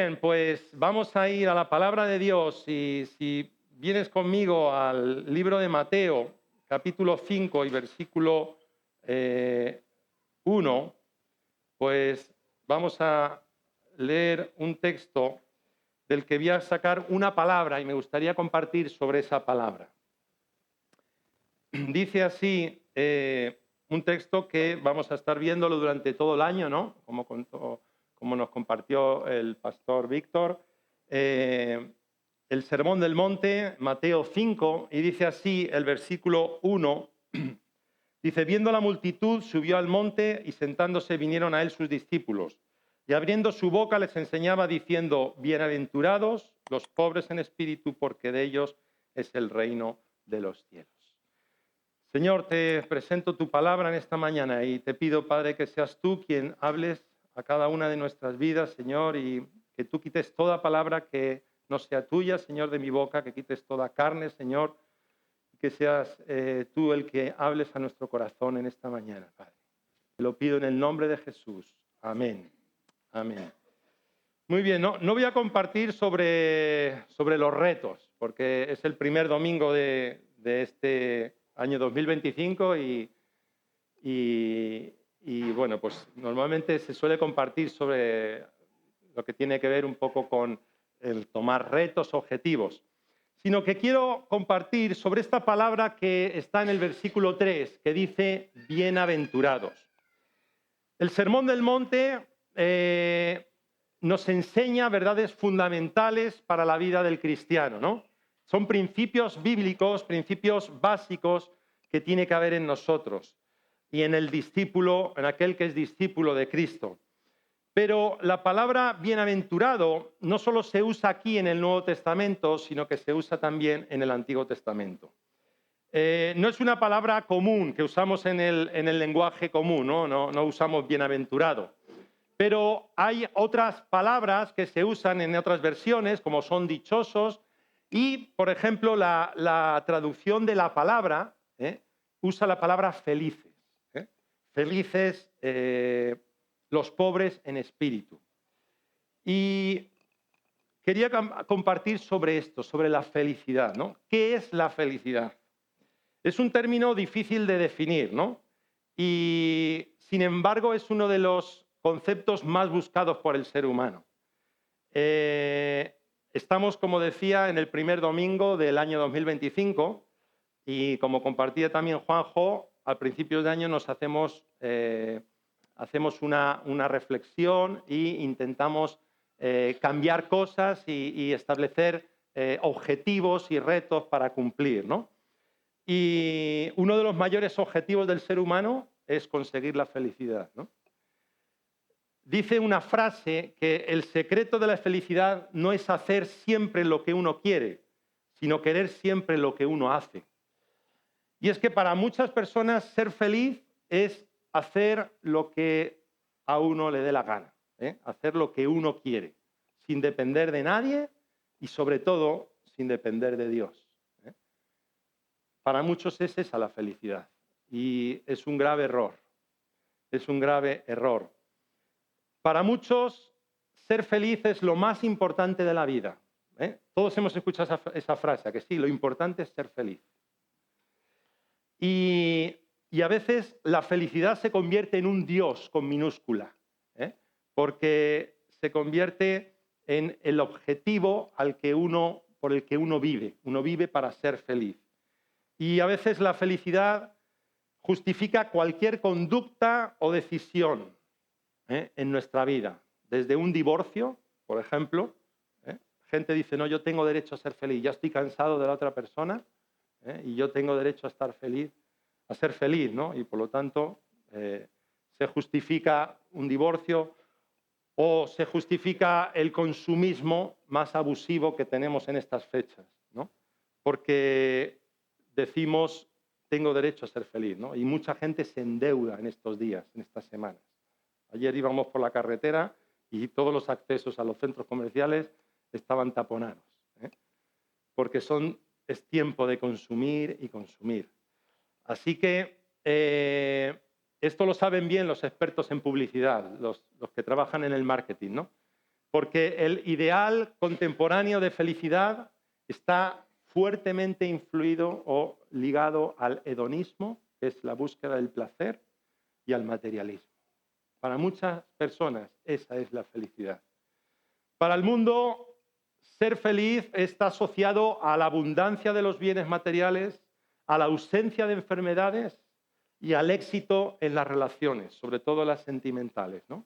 bien, pues vamos a ir a la palabra de Dios y si vienes conmigo al libro de Mateo, capítulo 5 y versículo 1, pues vamos a leer un texto del que voy a sacar una palabra y me gustaría compartir sobre esa palabra. Dice así un texto que vamos a estar viéndolo durante todo el año, ¿no? Como nos compartió el pastor Víctor. El Sermón del Monte, Mateo 5, y dice así el versículo 1. Dice, viendo la multitud, subió al monte y sentándose vinieron a él sus discípulos. Y abriendo su boca les enseñaba diciendo, bienaventurados los pobres en espíritu, porque de ellos es el reino de los cielos. Señor, te presento tu palabra en esta mañana y te pido, Padre, que seas tú quien hables a cada una de nuestras vidas, Señor, y que tú quites toda palabra que no sea tuya, Señor, de mi boca, que quites toda carne, Señor, y que seas tú el que hables a nuestro corazón en esta mañana, Padre. Te lo pido en el nombre de Jesús. Amén. Amén. Muy bien, no voy a compartir sobre los retos, porque es el primer domingo de este año 2025 y bueno, pues normalmente se suele compartir sobre lo que tiene que ver un poco con el tomar retos, objetivos, sino que quiero compartir sobre esta palabra que está en el versículo 3, que dice bienaventurados. El Sermón del Monte nos enseña verdades fundamentales para la vida del cristiano, ¿no? Son principios bíblicos, principios básicos que tiene que haber en nosotros y en el discípulo, en aquel que es discípulo de Cristo. Pero la palabra bienaventurado no solo se usa aquí en el Nuevo Testamento, sino que se usa también en el Antiguo Testamento. No es una palabra común que usamos en el lenguaje común, no usamos bienaventurado. Pero hay otras palabras que se usan en otras versiones, como son dichosos, y, por ejemplo, la traducción de la palabra usa la palabra felices. Felices los pobres en espíritu. Y quería compartir sobre esto, sobre la felicidad, ¿no? ¿Qué es la felicidad? Es un término difícil de definir, ¿no? Y, sin embargo, es uno de los conceptos más buscados por el ser humano. Estamos, como decía, en el primer domingo del año 2025 y, como compartía también Juanjo, al principio de año nos hacemos una reflexión e intentamos cambiar cosas y establecer objetivos y retos para cumplir, ¿no? Y uno de los mayores objetivos del ser humano es conseguir la felicidad, ¿no? Dice una frase que el secreto de la felicidad no es hacer siempre lo que uno quiere, sino querer siempre lo que uno hace. Y es que para muchas personas ser feliz es hacer lo que a uno le dé la gana, hacer lo que uno quiere, sin depender de nadie y sobre todo sin depender de Dios. Para muchos es esa la felicidad y es un grave error, es un grave error. Para muchos ser feliz es lo más importante de la vida. Todos hemos escuchado esa frase, que sí, lo importante es ser feliz. Y a veces la felicidad se convierte en un Dios con minúscula, porque se convierte en el objetivo por el que uno vive. Uno vive para ser feliz. Y a veces la felicidad justifica cualquier conducta o decisión en nuestra vida. Desde un divorcio, por ejemplo, gente dice, no, yo tengo derecho a ser feliz, ya estoy cansado de la otra persona y yo tengo derecho a estar feliz, a ser feliz, ¿no? Y por lo tanto se justifica un divorcio o se justifica el consumismo más abusivo que tenemos en estas fechas, ¿no? Porque decimos, tengo derecho a ser feliz, ¿no? Y mucha gente se endeuda en estos días, en estas semanas. Ayer íbamos por la carretera y todos los accesos a los centros comerciales estaban taponados, porque es tiempo de consumir y consumir. Así que esto lo saben bien los expertos en publicidad, los que trabajan en el marketing, ¿no? porque el ideal contemporáneo de felicidad está fuertemente influido o ligado al hedonismo, que es la búsqueda del placer, y al materialismo. Para muchas personas esa es la felicidad. Para el mundo, ser feliz está asociado a la abundancia de los bienes materiales, a la ausencia de enfermedades y al éxito en las relaciones, sobre todo las sentimentales, ¿no?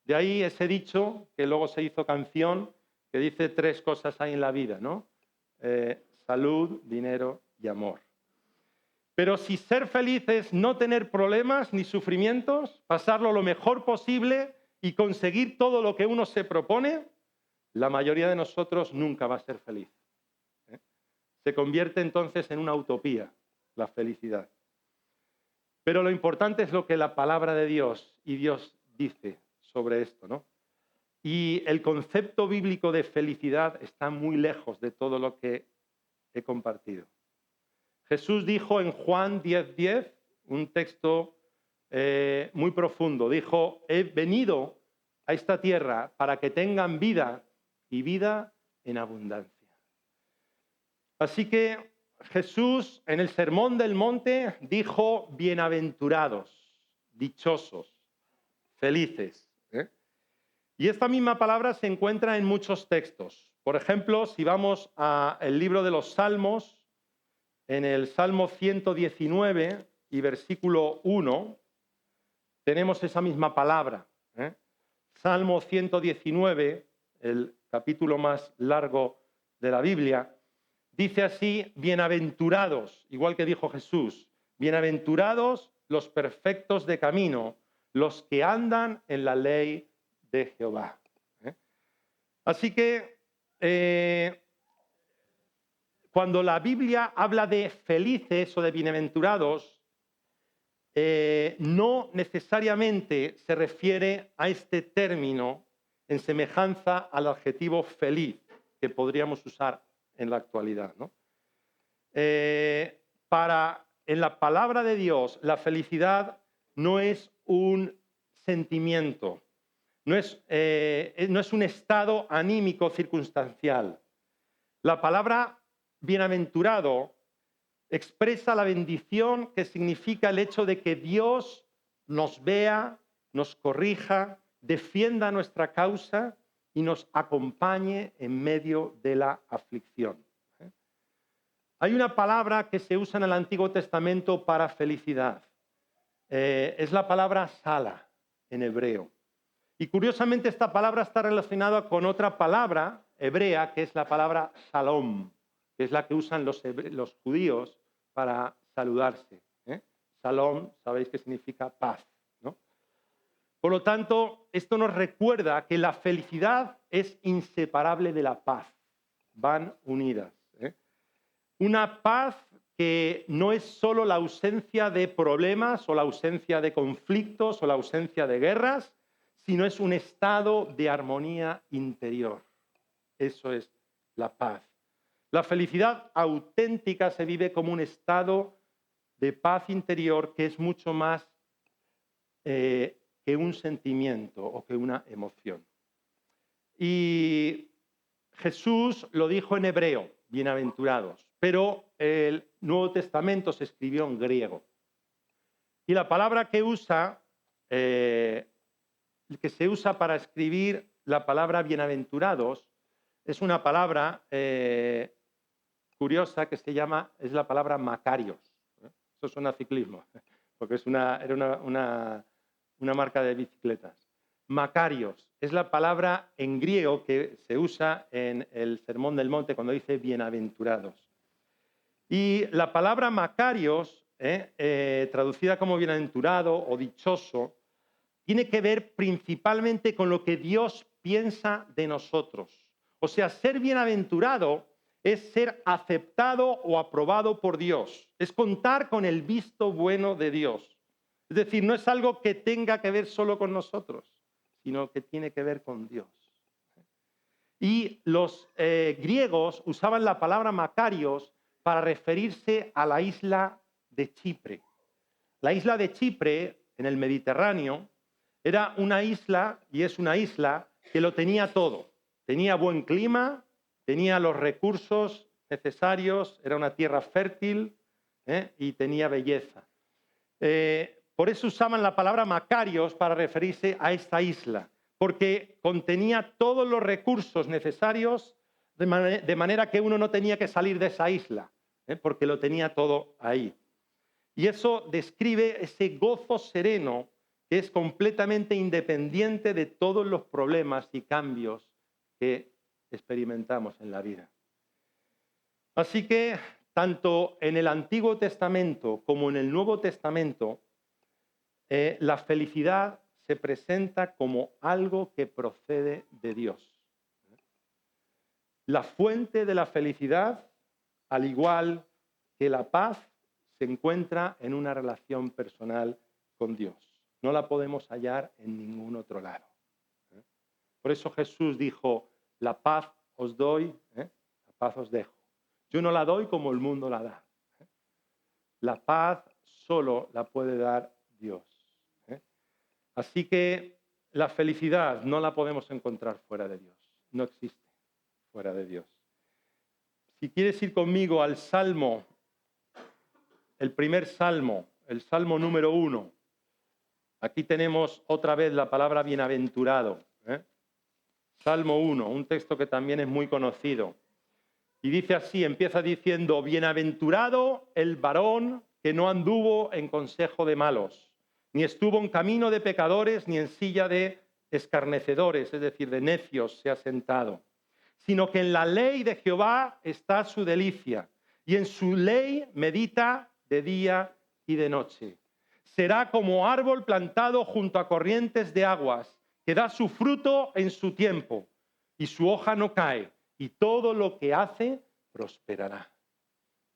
De ahí ese dicho que luego se hizo canción, que dice 3 cosas hay en la vida, ¿no? Salud, dinero y amor. Pero si ser feliz es no tener problemas ni sufrimientos, pasarlo lo mejor posible y conseguir todo lo que uno se propone, la mayoría de nosotros nunca va a ser feliz. Se convierte entonces en una utopía, la felicidad. Pero lo importante es lo que la palabra de Dios y Dios dice sobre esto, ¿no? Y el concepto bíblico de felicidad está muy lejos de todo lo que he compartido. Jesús dijo en Juan 10:10, un texto muy profundo, dijo, he venido a esta tierra para que tengan vida y vida en abundancia. Así que Jesús en el Sermón del Monte dijo, bienaventurados, dichosos, felices. Y esta misma palabra se encuentra en muchos textos. Por ejemplo, si vamos al libro de los Salmos, en el Salmo 119 y versículo 1, tenemos esa misma palabra. Salmo 119, el capítulo más largo de la Biblia, dice así, bienaventurados, igual que dijo Jesús, bienaventurados los perfectos de camino, los que andan en la ley de Jehová. Así que cuando la Biblia habla de felices o de bienaventurados, no necesariamente se refiere a este término en semejanza al adjetivo feliz que podríamos usar en la actualidad, ¿no? En la palabra de Dios, la felicidad no es un sentimiento, no es un estado anímico circunstancial. La palabra bienaventurado expresa la bendición que significa el hecho de que Dios nos vea, nos corrija, defienda nuestra causa y nos acompañe en medio de la aflicción. Hay una palabra que se usa en el Antiguo Testamento para felicidad. Es la palabra sala en hebreo. Y curiosamente esta palabra está relacionada con otra palabra hebrea que es la palabra shalom, que es la que usan los judíos para saludarse. Shalom, sabéis que significa paz, ¿no? Por lo tanto, esto nos recuerda que la felicidad es inseparable de la paz. Van unidas. Una paz que no es solo la ausencia de problemas o la ausencia de conflictos o la ausencia de guerras, sino es un estado de armonía interior. Eso es la paz. La felicidad auténtica se vive como un estado de paz interior que es mucho más que un sentimiento o que una emoción. Y Jesús lo dijo en hebreo, bienaventurados, pero el Nuevo Testamento se escribió en griego. Y la palabra que se usa para escribir la palabra bienaventurados es una palabra curiosa que es la palabra Macarios. Eso suena a ciclismo, porque era una marca de bicicletas. Macarios es la palabra en griego que se usa en el Sermón del Monte cuando dice bienaventurados. Y la palabra Macarios, traducida como bienaventurado o dichoso, tiene que ver principalmente con lo que Dios piensa de nosotros. O sea, ser bienaventurado es ser aceptado o aprobado por Dios. Es contar con el visto bueno de Dios. Es decir, no es algo que tenga que ver solo con nosotros, sino que tiene que ver con Dios. Y los griegos usaban la palabra Macarios para referirse a la isla de Chipre. La isla de Chipre, en el Mediterráneo, era una isla, y es una isla, que lo tenía todo. Tenía buen clima, tenía los recursos necesarios, era una tierra fértil, y tenía belleza. Por eso usaban la palabra Macarios para referirse a esta isla, porque contenía todos los recursos necesarios de manera que uno no tenía que salir de esa isla, porque lo tenía todo ahí. Y eso describe ese gozo sereno que es completamente independiente de todos los problemas y cambios que experimentamos en la vida. Así que tanto en el Antiguo Testamento como en el Nuevo Testamento, la felicidad se presenta como algo que procede de Dios. La fuente de la felicidad, al igual que la paz, se encuentra en una relación personal con Dios. No la podemos hallar en ningún otro lado. Por eso Jesús dijo, la paz os doy, la paz os dejo. Yo no la doy como el mundo la da. La paz solo la puede dar Dios. Así que la felicidad no la podemos encontrar fuera de Dios. No existe fuera de Dios. Si quieres ir conmigo al Salmo, el primer Salmo, el Salmo número 1. Aquí tenemos otra vez la palabra bienaventurado. Salmo 1, un texto que también es muy conocido. Y dice así, empieza diciendo, bienaventurado el varón que no anduvo en consejo de malos, ni estuvo en camino de pecadores, ni en silla de escarnecedores, es decir, de necios se ha sentado, sino que en la ley de Jehová está su delicia, y en su ley medita de día y de noche. Será como árbol plantado junto a corrientes de aguas, que da su fruto en su tiempo, y su hoja no cae, y todo lo que hace prosperará.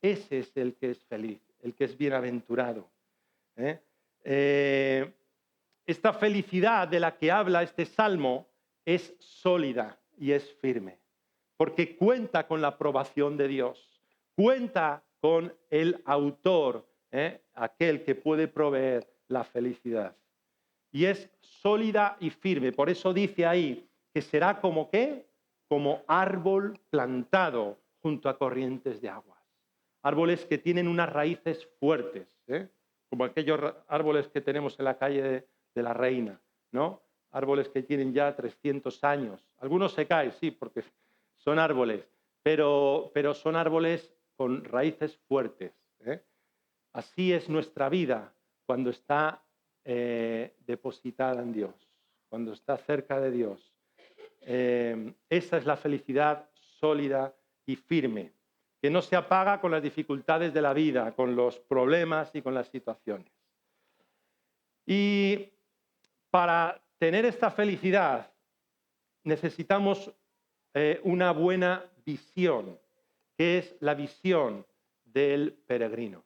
Ese es el que es feliz, el que es bienaventurado. Esta felicidad de la que habla este salmo es sólida y es firme, porque cuenta con la aprobación de Dios, cuenta con el autor, aquel que puede proveer la felicidad. Y es sólida y firme. Por eso dice ahí que será como ¿qué? Como árbol plantado junto a corrientes de aguas. Árboles que tienen unas raíces fuertes, como aquellos árboles que tenemos en la calle de la Reina, ¿no? Árboles que tienen ya 300 años. Algunos se caen, sí, porque son árboles, pero son árboles con raíces fuertes. Así es nuestra vida cuando está depositada en Dios, cuando está cerca de Dios. Esa es la felicidad sólida y firme, que no se apaga con las dificultades de la vida, con los problemas y con las situaciones. Y para tener esta felicidad necesitamos una buena visión, que es la visión del peregrino.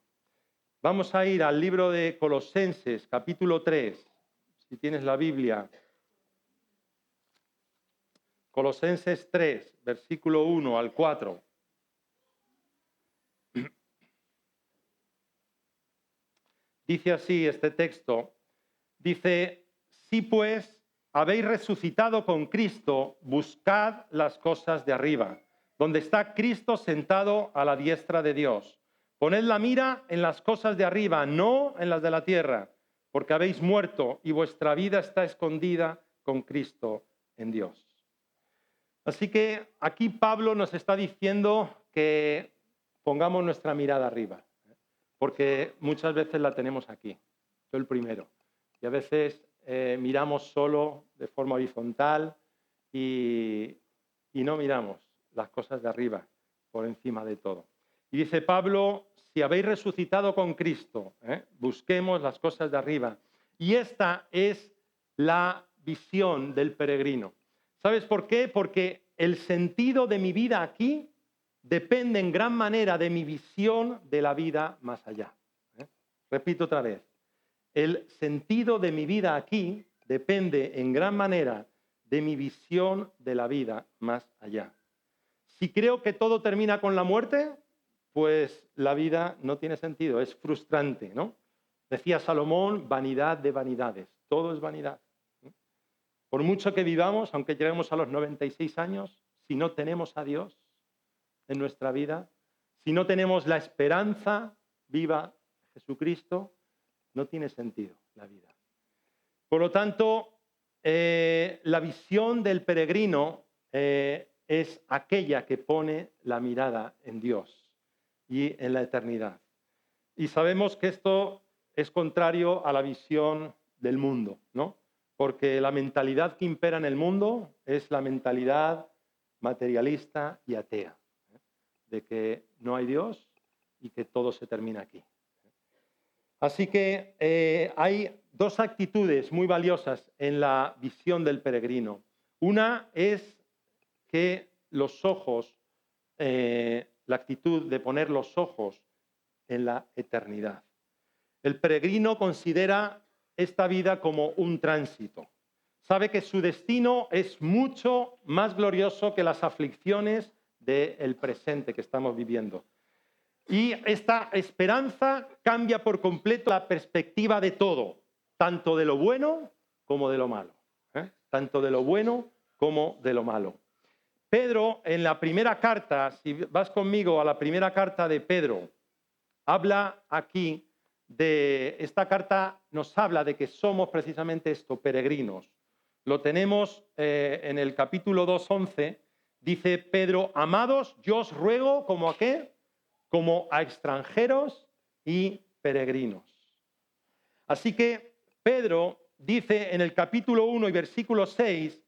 Vamos a ir al libro de Colosenses, capítulo 3, si tienes la Biblia. Colosenses 3, versículo 1 al 4. Dice así este texto, dice, si pues habéis resucitado con Cristo, buscad las cosas de arriba, donde está Cristo sentado a la diestra de Dios. Poned la mira en las cosas de arriba, no en las de la tierra, porque habéis muerto y vuestra vida está escondida con Cristo en Dios. Así que aquí Pablo nos está diciendo que pongamos nuestra mirada arriba, porque muchas veces la tenemos aquí, yo el primero, y a veces miramos solo de forma horizontal y no miramos las cosas de arriba por encima de todo. Y dice Pablo, si habéis resucitado con Cristo, busquemos las cosas de arriba. Y esta es la visión del peregrino. ¿Sabes por qué? Porque el sentido de mi vida aquí depende en gran manera de mi visión de la vida más allá. Repito otra vez. El sentido de mi vida aquí depende en gran manera de mi visión de la vida más allá. Si creo que todo termina con la muerte, pues la vida no tiene sentido, es frustrante, ¿no? Decía Salomón, vanidad de vanidades, todo es vanidad. Por mucho que vivamos, aunque lleguemos a los 96 años, si no tenemos a Dios en nuestra vida, si no tenemos la esperanza viva de Jesucristo, no tiene sentido la vida. Por lo tanto, la visión del peregrino es aquella que pone la mirada en Dios y en la eternidad. Y sabemos que esto es contrario a la visión del mundo, ¿no? Porque la mentalidad que impera en el mundo es la mentalidad materialista y atea, de que no hay Dios y que todo se termina aquí. Así que hay dos actitudes muy valiosas en la visión del peregrino. Una es que los ojos, la actitud de poner los ojos en la eternidad. El peregrino considera esta vida como un tránsito. Sabe que su destino es mucho más glorioso que las aflicciones del presente que estamos viviendo. Y esta esperanza cambia por completo la perspectiva de todo, tanto de lo bueno como de lo malo. Tanto de lo bueno como de lo malo. Pedro, en la primera carta, si vas conmigo a la primera carta de Pedro, habla aquí de, esta carta nos habla de que somos precisamente esto, peregrinos. Lo tenemos en el capítulo 2:11, dice Pedro, amados, yo os ruego, ¿como a qué? Como a extranjeros y peregrinos. Así que Pedro dice en el capítulo 1 y versículo 6,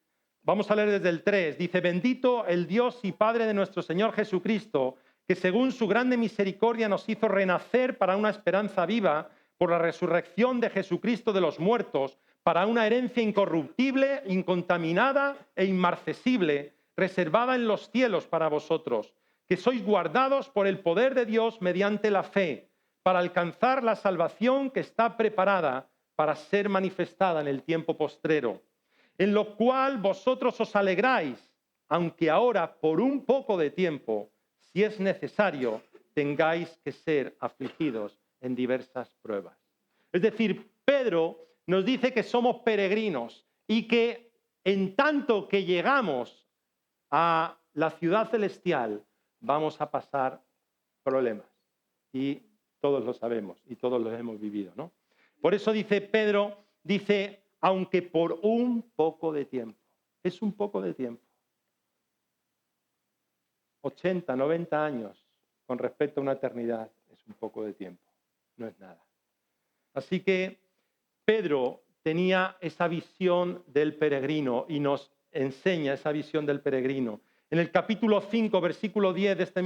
vamos a leer desde el 3, dice, bendito el Dios y Padre de nuestro Señor Jesucristo, que según su grande misericordia nos hizo renacer para una esperanza viva por la resurrección de Jesucristo de los muertos, para una herencia incorruptible, incontaminada e inmarcesible, reservada en los cielos para vosotros, que sois guardados por el poder de Dios mediante la fe, para alcanzar la salvación que está preparada para ser manifestada en el tiempo postrero, en lo cual vosotros os alegráis, aunque ahora por un poco de tiempo, si es necesario, tengáis que ser afligidos en diversas pruebas. Es decir, Pedro nos dice que somos peregrinos y que en tanto que llegamos a la ciudad celestial, vamos a pasar problemas. Y todos lo sabemos y todos lo hemos vivido, ¿no? Por eso dice Pedro, dice, aunque por un poco de tiempo. Es un poco de tiempo. 80, 90 años con respecto a una eternidad es un poco de tiempo, no es nada. Así que Pedro tenía esa visión del peregrino y nos enseña esa visión del peregrino. En el capítulo 5, versículo 10 de esta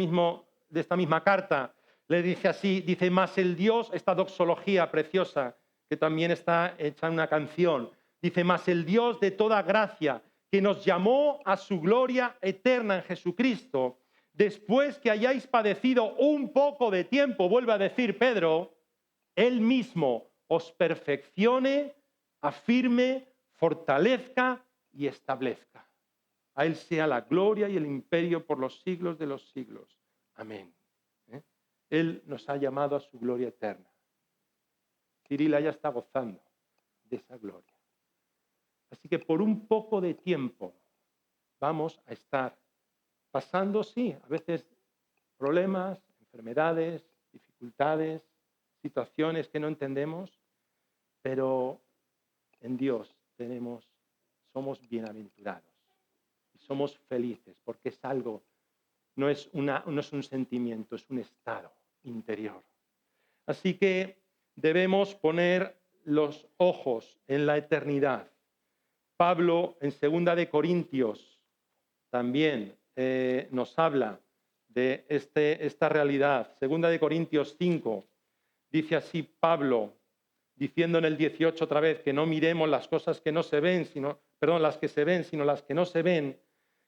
misma carta, le dice así, dice, mas el Dios, esta doxología preciosa, que también está hecha en una canción, dice, mas el Dios de toda gracia, que nos llamó a su gloria eterna en Jesucristo, después que hayáis padecido un poco de tiempo, vuelve a decir Pedro, Él mismo os perfeccione, afirme, fortalezca y establezca. A Él sea la gloria y el imperio por los siglos de los siglos. Amén. Él nos ha llamado a su gloria eterna. Cirila ya está gozando de esa gloria. Así que por un poco de tiempo vamos a estar pasando, sí, a veces problemas, enfermedades, dificultades, situaciones que no entendemos, pero en Dios somos bienaventurados y somos felices porque es algo, no es un sentimiento, es un estado interior. Así que debemos poner los ojos en la eternidad. Pablo en 2 de Corintios también nos habla de esta realidad. 2 de Corintios 5, dice así Pablo, diciendo en el 18 otra vez que no miremos las cosas que no se ven, las que se ven, sino las que no se ven.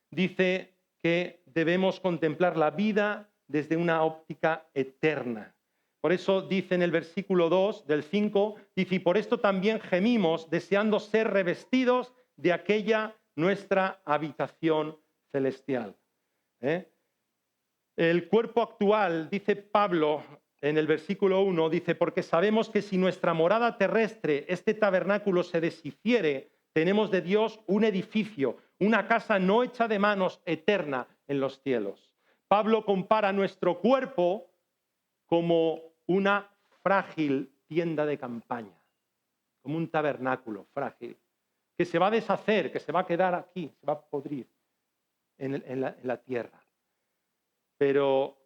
Dice que debemos contemplar la vida desde una óptica eterna. Por eso dice en el versículo 2 del 5, dice, y por esto también gemimos, deseando ser revestidos de aquella nuestra habitación celestial. El cuerpo actual, dice Pablo en el versículo 1, dice, porque sabemos que si nuestra morada terrestre, este tabernáculo, se deshiciere, Tenemos de Dios un edificio, una casa no hecha de manos, eterna en los cielos. Pablo compara nuestro cuerpo como una frágil tienda de campaña, como un tabernáculo frágil, que se va a deshacer, que se va a quedar aquí, se va a podrir en la tierra. Pero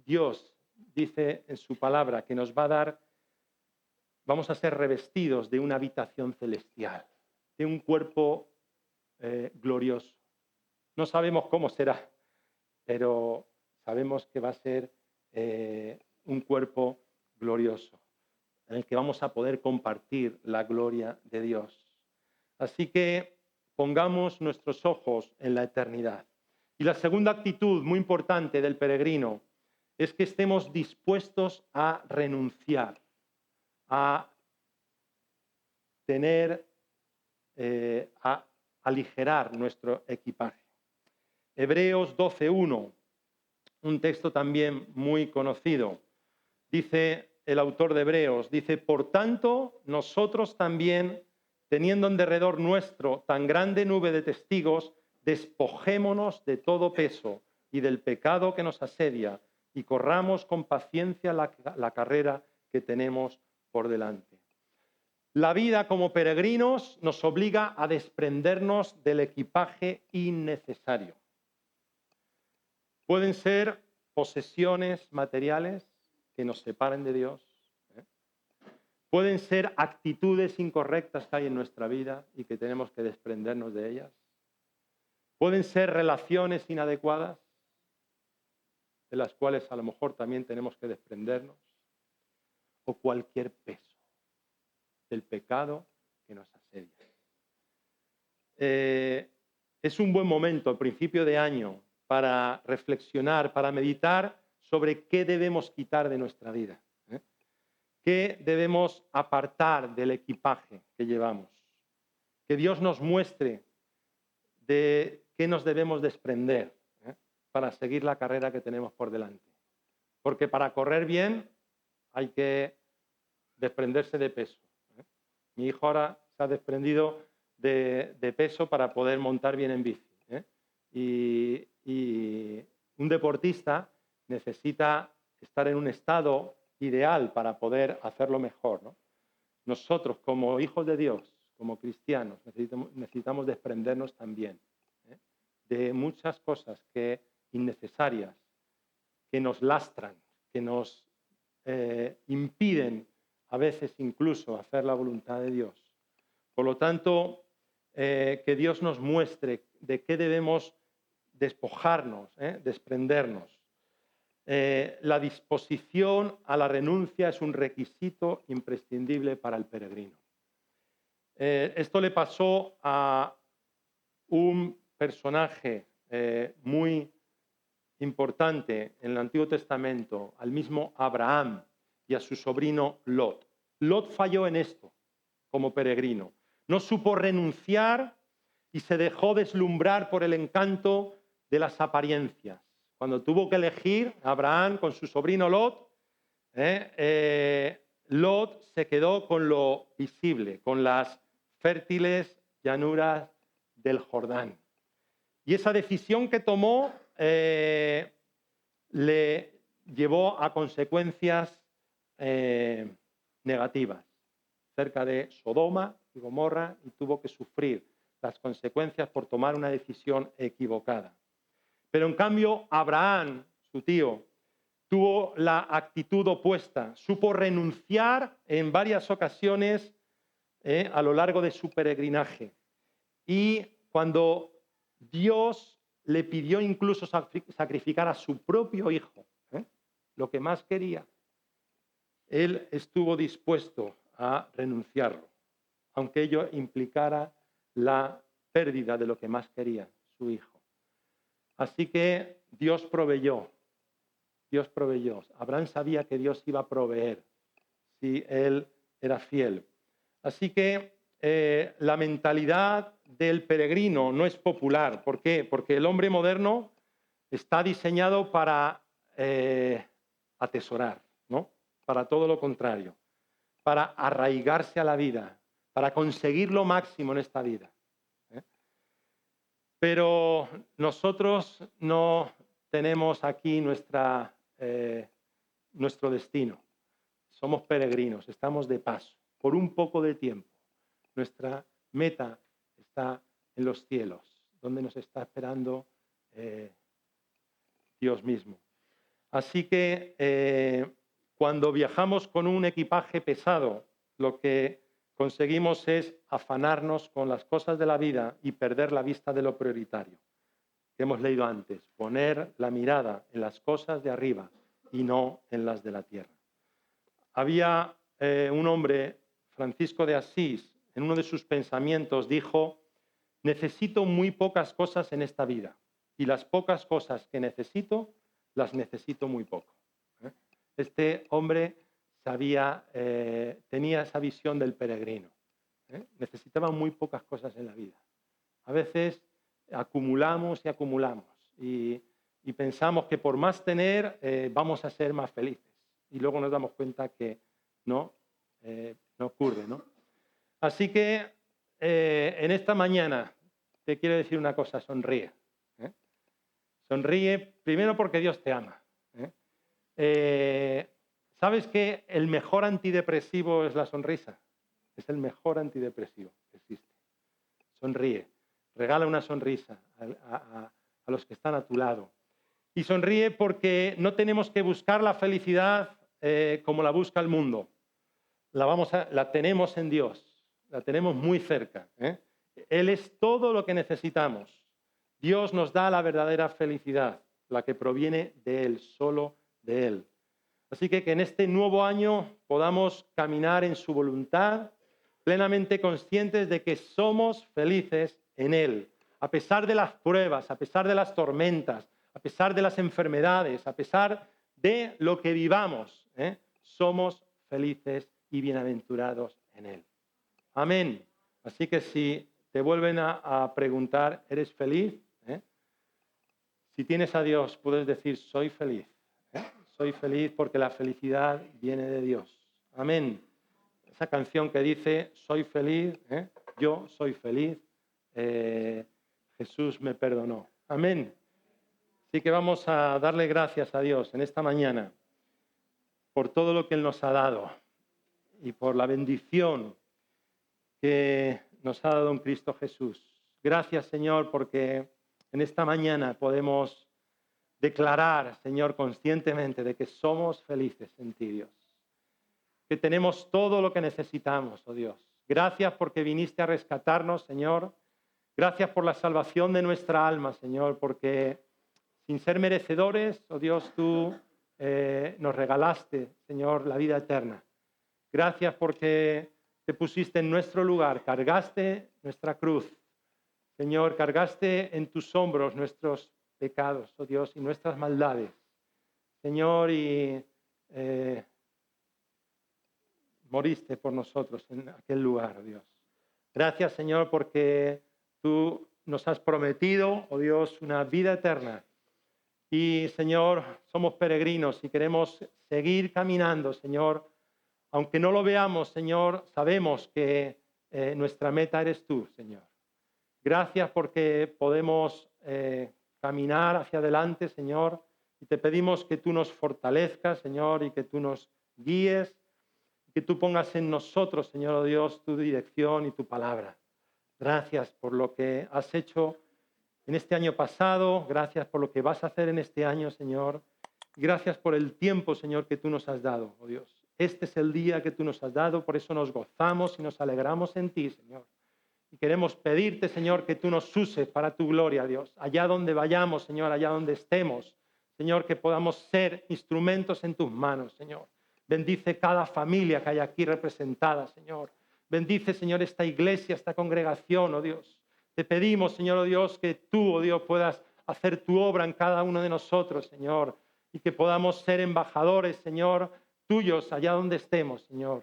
Dios dice en su palabra que nos va a dar, vamos a ser revestidos de una habitación celestial, de un cuerpo glorioso. No sabemos cómo será, pero sabemos que va a ser un cuerpo glorioso, en el que vamos a poder compartir la gloria de Dios. Así que pongamos nuestros ojos en la eternidad. Y la segunda actitud muy importante del peregrino es que estemos dispuestos a renunciar, a tener, a aligerar nuestro equipaje. Hebreos 12:1, un texto también muy conocido. Dice el autor de Hebreos, dice, por tanto, nosotros también, teniendo en derredor nuestro tan grande nube de testigos, despojémonos de todo peso y del pecado que nos asedia y corramos con paciencia la carrera que tenemos por delante. La vida como peregrinos nos obliga a desprendernos del equipaje innecesario. Pueden ser posesiones materiales que nos separen de Dios. Pueden ser actitudes incorrectas que hay en nuestra vida y que tenemos que desprendernos de ellas. Pueden ser relaciones inadecuadas de las cuales a lo mejor también tenemos que desprendernos. O cualquier peso del pecado que nos asedia. Es un buen momento, al principio de año, para reflexionar, para meditar sobre qué debemos quitar de nuestra vida. ¿Qué debemos apartar del equipaje que llevamos? Que Dios nos muestre de qué nos debemos desprender para seguir la carrera que tenemos por delante. Porque para correr bien hay que desprenderse de peso. Mi hijo ahora se ha desprendido de peso para poder montar bien en bici. Y un deportista necesita estar en un estado ideal para poder hacerlo mejor, ¿no? Nosotros, como hijos de Dios, como cristianos, necesitamos desprendernos también de muchas cosas innecesarias que nos lastran, que nos impiden a veces incluso hacer la voluntad de Dios. Por lo tanto, que Dios nos muestre de qué debemos despojarnos, desprendernos. La disposición a la renuncia es un requisito imprescindible para el peregrino. Esto le pasó a un personaje muy importante en el Antiguo Testamento, al mismo Abraham y a su sobrino Lot. Lot falló en esto como peregrino. No supo renunciar y se dejó deslumbrar por el encanto de las apariencias. Cuando tuvo que elegir Abraham con su sobrino Lot, Lot se quedó con lo visible, con las fértiles llanuras del Jordán. Y esa decisión que tomó le llevó a consecuencias negativas cerca de Sodoma y Gomorra, y tuvo que sufrir las consecuencias por tomar una decisión equivocada. Pero en cambio, Abraham, su tío, tuvo la actitud opuesta. Supo renunciar en varias ocasiones a lo largo de su peregrinaje. Y cuando Dios le pidió incluso sacrificar a su propio hijo, lo que más quería, él estuvo dispuesto a renunciarlo, aunque ello implicara la pérdida de lo que más quería, su hijo. Así que Dios proveyó. Abraham sabía que Dios iba a proveer si él era fiel. Así que la mentalidad del peregrino no es popular. ¿Por qué? Porque el hombre moderno está diseñado para atesorar, ¿no? Para todo lo contrario, para arraigarse a la vida, para conseguir lo máximo en esta vida. ¿eh? Pero nosotros no tenemos aquí nuestro destino. Somos peregrinos, estamos de paso, por un poco de tiempo. Nuestra meta está en los cielos, donde nos está esperando Dios mismo. Así que cuando viajamos con un equipaje pesado, lo que conseguimos es afanarnos con las cosas de la vida y perder la vista de lo prioritario, que hemos leído antes, poner la mirada en las cosas de arriba y no en las de la tierra. Había un hombre, Francisco de Asís, en uno de sus pensamientos dijo: necesito muy pocas cosas en esta vida y las pocas cosas que necesito, las necesito muy poco. Este hombre tenía esa visión del peregrino. Necesitaba muy pocas cosas en la vida. A veces acumulamos y acumulamos y pensamos que por más tener vamos a ser más felices. Y luego nos damos cuenta que no ocurre, ¿no? Así que en esta mañana te quiero decir una cosa: sonríe. Sonríe primero porque Dios te ama. ¿Sabes que el mejor antidepresivo es la sonrisa? Es el mejor antidepresivo que existe. Sonríe, regala una sonrisa a los que están a tu lado. Y sonríe porque no tenemos que buscar la felicidad como la busca el mundo. La tenemos en Dios, la tenemos muy cerca. Él es todo lo que necesitamos. Dios nos da la verdadera felicidad, la que proviene de Él, solo de Él. Así que en este nuevo año podamos caminar en su voluntad, plenamente conscientes de que somos felices en Él, a pesar de las pruebas, a pesar de las tormentas, a pesar de las enfermedades, a pesar de lo que vivamos, somos felices y bienaventurados en Él. Amén. Así que si te vuelven a preguntar, ¿eres feliz? Si tienes a Dios, puedes decir, soy feliz. Soy feliz porque la felicidad viene de Dios. Amén. Esa canción que dice, soy feliz, yo soy feliz, Jesús me perdonó. Amén. Así que vamos a darle gracias a Dios en esta mañana por todo lo que Él nos ha dado y por la bendición que nos ha dado en Cristo Jesús. Gracias, Señor, porque en esta mañana podemos declarar, Señor, conscientemente de que somos felices en ti, Dios. Que tenemos todo lo que necesitamos, oh Dios. Gracias porque viniste a rescatarnos, Señor. Gracias por la salvación de nuestra alma, Señor, porque sin ser merecedores, oh Dios, tú nos regalaste, Señor, la vida eterna. Gracias porque te pusiste en nuestro lugar, cargaste nuestra cruz. Señor, cargaste en tus hombros nuestros pecados, oh Dios, y nuestras maldades. Señor, y moriste por nosotros en aquel lugar, oh Dios. Gracias, Señor, porque tú nos has prometido, oh Dios, una vida eterna. Y, Señor, somos peregrinos y queremos seguir caminando, Señor. Aunque no lo veamos, Señor, sabemos que nuestra meta eres tú, Señor. Gracias porque podemos caminar hacia adelante, Señor, y te pedimos que tú nos fortalezcas, Señor, y que tú nos guíes, que tú pongas en nosotros, Señor, oh Dios, tu dirección y tu palabra. Gracias por lo que has hecho en este año pasado, gracias por lo que vas a hacer en este año, Señor, y gracias por el tiempo, Señor, que tú nos has dado, oh Dios. Este es el día que tú nos has dado, por eso nos gozamos y nos alegramos en ti, Señor. Y queremos pedirte, Señor, que tú nos uses para tu gloria, Dios. Allá donde vayamos, Señor, allá donde estemos, Señor, que podamos ser instrumentos en tus manos, Señor. Bendice cada familia que hay aquí representada, Señor. Bendice, Señor, esta iglesia, esta congregación, oh Dios. Te pedimos, Señor, oh Dios, que tú, oh Dios, puedas hacer tu obra en cada uno de nosotros, Señor. Y que podamos ser embajadores, Señor, tuyos allá donde estemos, Señor.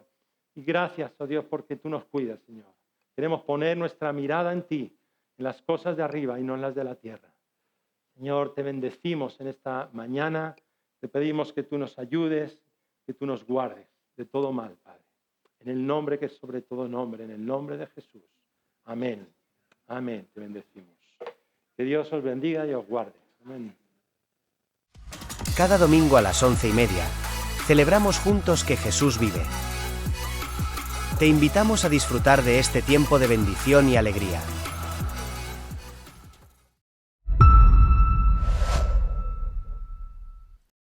Y gracias, oh Dios, porque tú nos cuidas, Señor. Queremos poner nuestra mirada en ti, en las cosas de arriba y no en las de la tierra. Señor, te bendecimos en esta mañana. Te pedimos que tú nos ayudes, que tú nos guardes de todo mal, Padre. en el nombre que es sobre todo nombre, en el nombre de Jesús. Amén. Amén. Te bendecimos. Que Dios os bendiga y os guarde. Amén. Cada domingo a las 11:30, celebramos juntos que Jesús vive. Te invitamos a disfrutar de este tiempo de bendición y alegría.